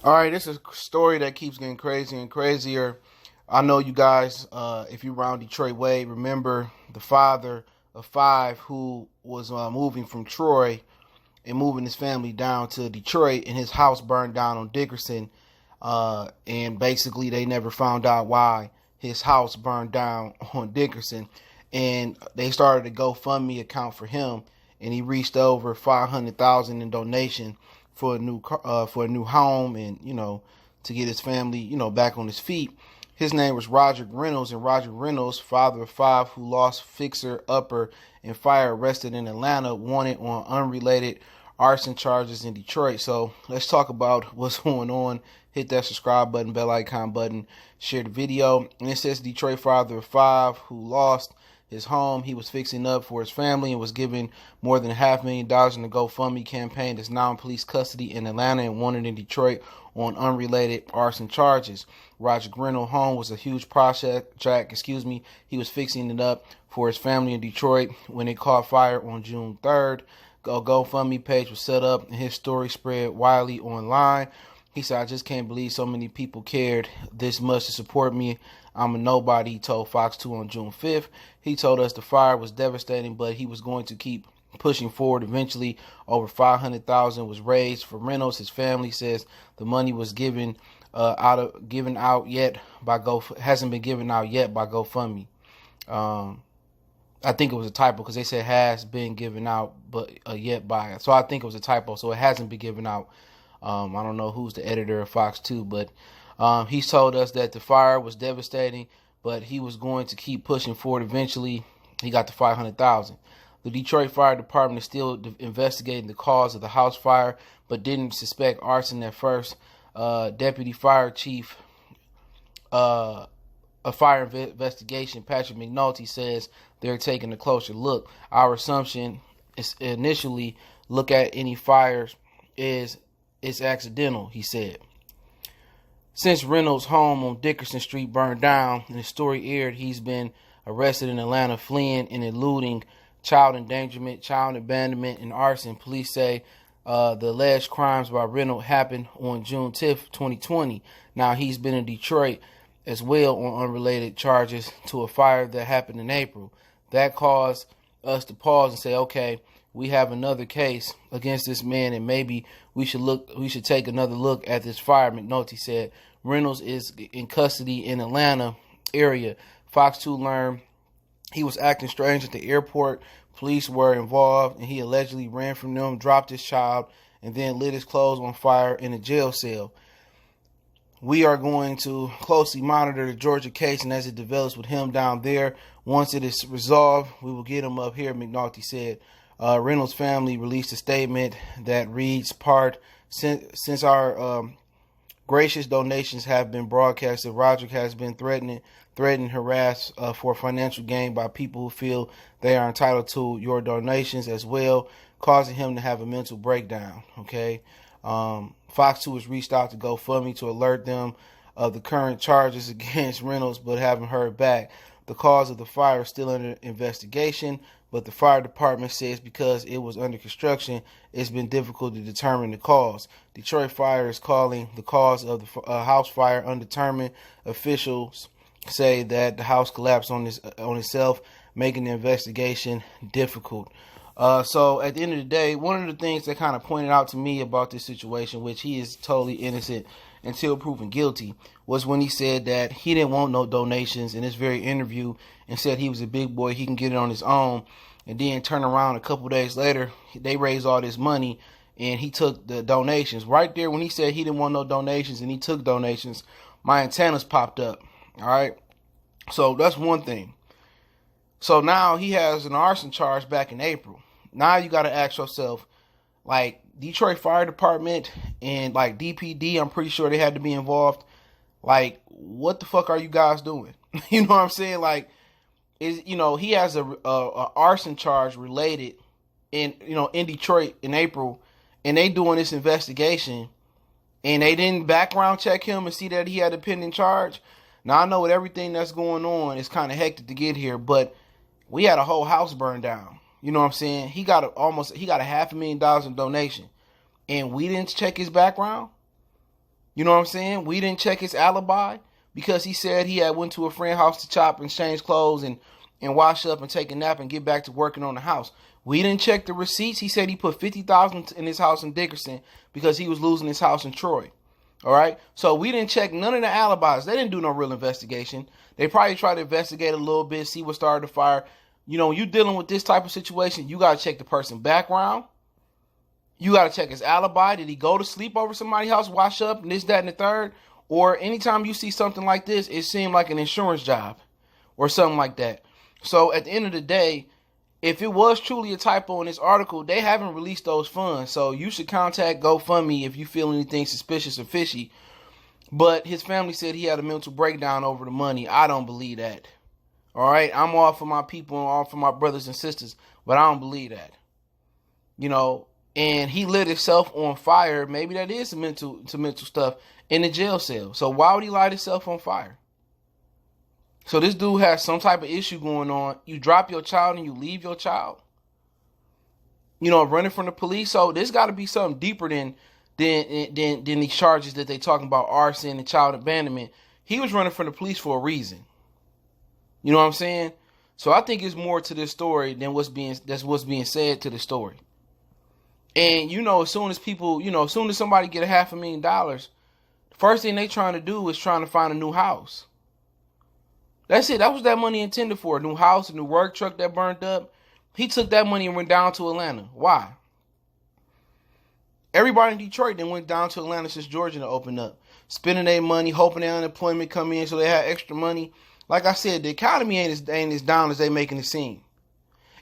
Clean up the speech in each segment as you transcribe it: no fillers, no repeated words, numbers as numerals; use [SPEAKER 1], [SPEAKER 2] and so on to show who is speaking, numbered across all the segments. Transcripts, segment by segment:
[SPEAKER 1] All right, this is a story that keeps getting crazier and crazier. I know you guys, if you're around Detroit way, remember the father of five who was moving from Troy and moving his family down to Detroit, and his house burned down on Dickerson. And basically, they never found out why his house burned down on Dickerson. And they started a GoFundMe account for him, and he reached over 500,000 in donation for a new home, and to get his family back on his feet. His name was Roderick Reynolds, and Roderick Reynolds, father of five, who lost fixer upper and fire, arrested in Atlanta, wanted on unrelated arson charges in Detroit. So let's talk about what's going on. Hit that subscribe button, bell icon button, share the video. And it says Detroit father of five who lost his home he was fixing up for his family and was given more than $500,000 in the GoFundMe campaign is now in police custody in Atlanta and wanted in Detroit on unrelated arson charges. Roger Reynolds' home was a huge project. He was fixing it up for his family in Detroit when it caught fire on June 3rd. A GoFundMe page was set up and his story spread widely online. He said, "I just can't believe so many people cared this much to support me. I'm a nobody," he told Fox 2 on June 5th. He told us the fire was devastating, but he was going to keep pushing forward. Eventually, over 500,000 was raised for Reynolds. His family says the money was hasn't been given out yet by GoFundMe. I think it was a typo because they said has been given out, but yet by. So I think it was a typo. So it hasn't been given out. I don't know who's the editor of Fox 2, but he's told us that the fire was devastating, but he was going to keep pushing forward. Eventually, he got to 500,000. The Detroit Fire Department is still investigating the cause of the house fire, but didn't suspect arson at first. Deputy Fire Chief, a fire investigation, Patrick McNulty, says they're taking a closer look. Our assumption is initially look at any fires is it's accidental, he said. Since Reynolds' home on Dickerson Street burned down and the story aired, he's been arrested in Atlanta, fleeing and eluding child endangerment, child abandonment, and arson. Police say the alleged crimes by Reynolds happened on June 10th, 2020. Now, he's been in Detroit as well on unrelated charges to a fire that happened in April. That caused us to pause and say, okay, we have another case against this man, and maybe we should take another look at this fire, McNulty said. Reynolds is in custody in Atlanta area. Fox 2 learned he was acting strange at the airport. Police were involved, and he allegedly ran from them, dropped his child, and then lit his clothes on fire in a jail cell. We are going to closely monitor the Georgia case, and as it develops with him down there, once it is resolved, we will get him up here, McNulty said. Reynolds' family released a statement that reads, since our gracious donations have been broadcasted, Roderick has been threatened, harassed for financial gain by people who feel they are entitled to your donations as well, causing him to have a mental breakdown. Okay. Fox 2 has reached out to GoFundMe to alert them of the current charges against Reynolds, but haven't heard back. The cause of the fire is still under investigation, but the fire department says because it was under construction, it's been difficult to determine the cause. Detroit Fire is calling the cause of the house fire undetermined. Officials say that the house collapsed on itself, making the investigation difficult. So at the end of the day, one of the things that kind of pointed out to me about this situation, which he is totally innocent until proven guilty, was when he said that he didn't want no donations in this very interview and said he was a big boy, he can get it on his own, and then turn around a couple days later, they raised all this money and he took the donations. Right there when he said he didn't want no donations and he took donations, my antennas popped up. All right. So that's one thing. So now he has an arson charge back in April. Now you got to ask yourself, like, Detroit Fire Department and like DPD, I'm pretty sure they had to be involved. Like, what the fuck are you guys doing? You know what I'm saying? Like, he has a arson charge related in Detroit in April, and they doing this investigation, and they didn't background check him and see that he had a pending charge. Now, I know with everything that's going on, it's kind of hectic to get here, but we had a whole house burned down. You know what I'm saying? He got a $500,000 in donation, and we didn't check his background. You know what I'm saying? We didn't check his alibi because he said he had went to a friend's house to chop and change clothes and wash up and take a nap and get back to working on the house. We didn't check the receipts. He said he put $50,000 in his house in Dickerson because he was losing his house in Troy. All right. So we didn't check none of the alibis. They didn't do no real investigation. They probably tried to investigate a little bit, see what started the fire. You know, when you're dealing with this type of situation, you got to check the person's background. You got to check his alibi. Did he go to sleep over somebody's house, wash up, and this, that, and the third? Or anytime you see something like this, it seemed like an insurance job or something like that. So at the end of the day, if it was truly a typo in this article, they haven't released those funds. So you should contact GoFundMe if you feel anything suspicious or fishy. But his family said he had a mental breakdown over the money. I don't believe that. All right. I'm all for my people and all for my brothers and sisters, but I don't believe that. You know, and he lit himself on fire. Maybe that is some mental stuff in the jail cell. So why would he light himself on fire? So this dude has some type of issue going on. You drop your child and you leave your child. You know, running from the police. So there's got to be something deeper than these charges that they talking about, arson and child abandonment. He was running from the police for a reason. You know what I'm saying? So I think it's more to this story than what's being said to the story. And you know, as soon as somebody get $500,000, the first thing they trying to do is trying to find a new house. That's it. That was that money intended for. A new house, a new work truck that burned up. He took that money and went down to Atlanta. Why? Everybody in Detroit then went down to Atlanta since Georgia opened up. Spending their money, hoping their unemployment come in so they had extra money. Like I said, the economy ain't as down as they making it seem.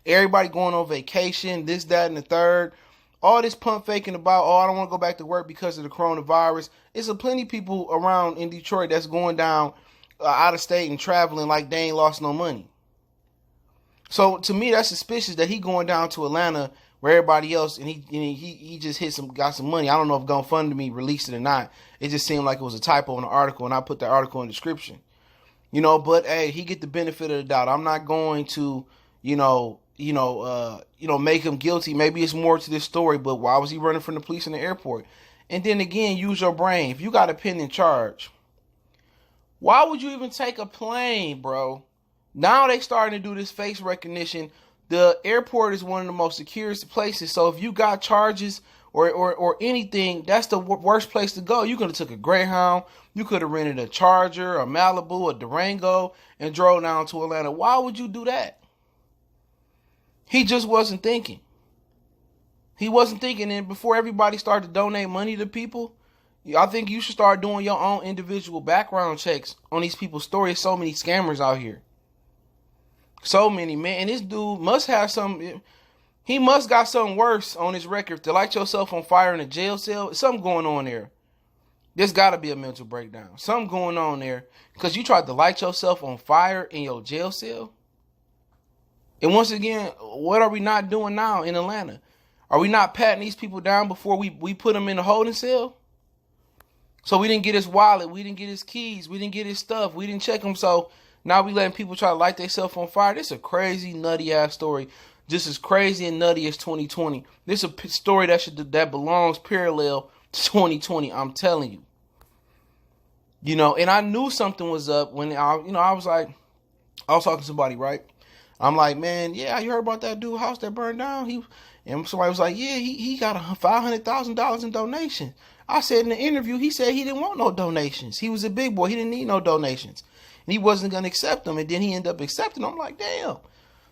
[SPEAKER 1] Everybody going on vacation, this, that, and the third. All this pump faking about, I don't want to go back to work because of the coronavirus. It's a plenty of people around in Detroit that's going down out of state and traveling like they ain't lost no money. So to me, that's suspicious that he going down to Atlanta where everybody else, and he just got some money. I don't know if GoFundMe released it or not. It just seemed like it was a typo in the article, and I put the article in the description. You know, but hey, he get the benefit of the doubt. I'm not going to, make him guilty. Maybe it's more to this story, but why was he running from the police in the airport? And then again, use your brain. If you got a pending charge, why would you even take a plane, bro? Now they starting to do this face recognition. The airport is one of the most secure places. So if you got charges or anything, that's the worst place to go. You could have took a Greyhound. You could have rented a Charger, a Malibu, a Durango, and drove down to Atlanta. Why would you do that? He just wasn't thinking. He wasn't thinking. And before everybody started to donate money to people, I think you should start doing your own individual background checks on these people's stories. So many scammers out here. So many, man. And this dude must have some. He must got something worse on his record. To light yourself on fire in a jail cell, something going on there. There's got to be a mental breakdown. Something going on there. Because you tried to light yourself on fire in your jail cell. And once again, what are we not doing now in Atlanta? Are we not patting these people down before we put them in a holding cell? So we didn't get his wallet. We didn't get his keys. We didn't get his stuff. We didn't check him. So now we letting people try to light themselves on fire. This is a crazy, nutty ass story. Just as crazy and nutty as 2020. This is a story that belongs parallel to 2020. I'm telling you. You know, and I knew something was up when I was talking to somebody, right? I'm like, man, yeah, you heard about that dude house that burned down? And somebody was like, yeah, he got $500,000 in donations. I said in the interview, he said he didn't want no donations. He was a big boy. He didn't need no donations. And he wasn't going to accept them. And then he ended up accepting them. I'm like, damn.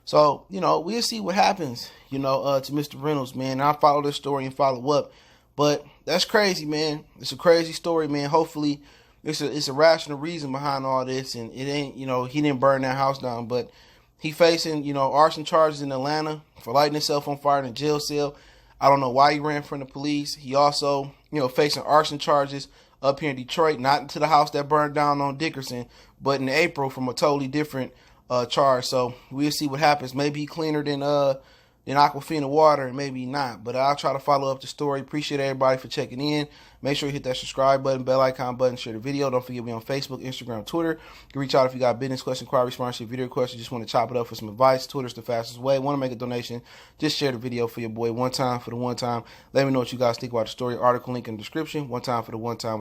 [SPEAKER 1] So, we'll see what happens, to Mr. Reynolds, man. I'll follow this story and follow up. But that's crazy, man. It's a crazy story, man. Hopefully, it's a rational reason behind all this. And it ain't, he didn't burn that house down. But he facing, arson charges in Atlanta for lighting himself on fire in a jail cell. I don't know why he ran from the police. He also, facing arson charges up here in Detroit, not to the house that burned down on Dickerson, but in April from a totally different charge. So we'll see what happens. Maybe he cleaner than Aquafina water, and maybe not. But I'll try to follow up the story. Appreciate everybody for checking in. Make sure you hit that subscribe button, bell icon button, share the video. Don't forget me on Facebook, Instagram, Twitter. You can reach out if you got business question, inquiry, sponsorship, video question. Just want to chop it up for some advice. Twitter's the fastest way. Want to make a donation? Just share the video for your boy one time for the one time. Let me know what you guys think about the story. Article link in the description. One time for the one time.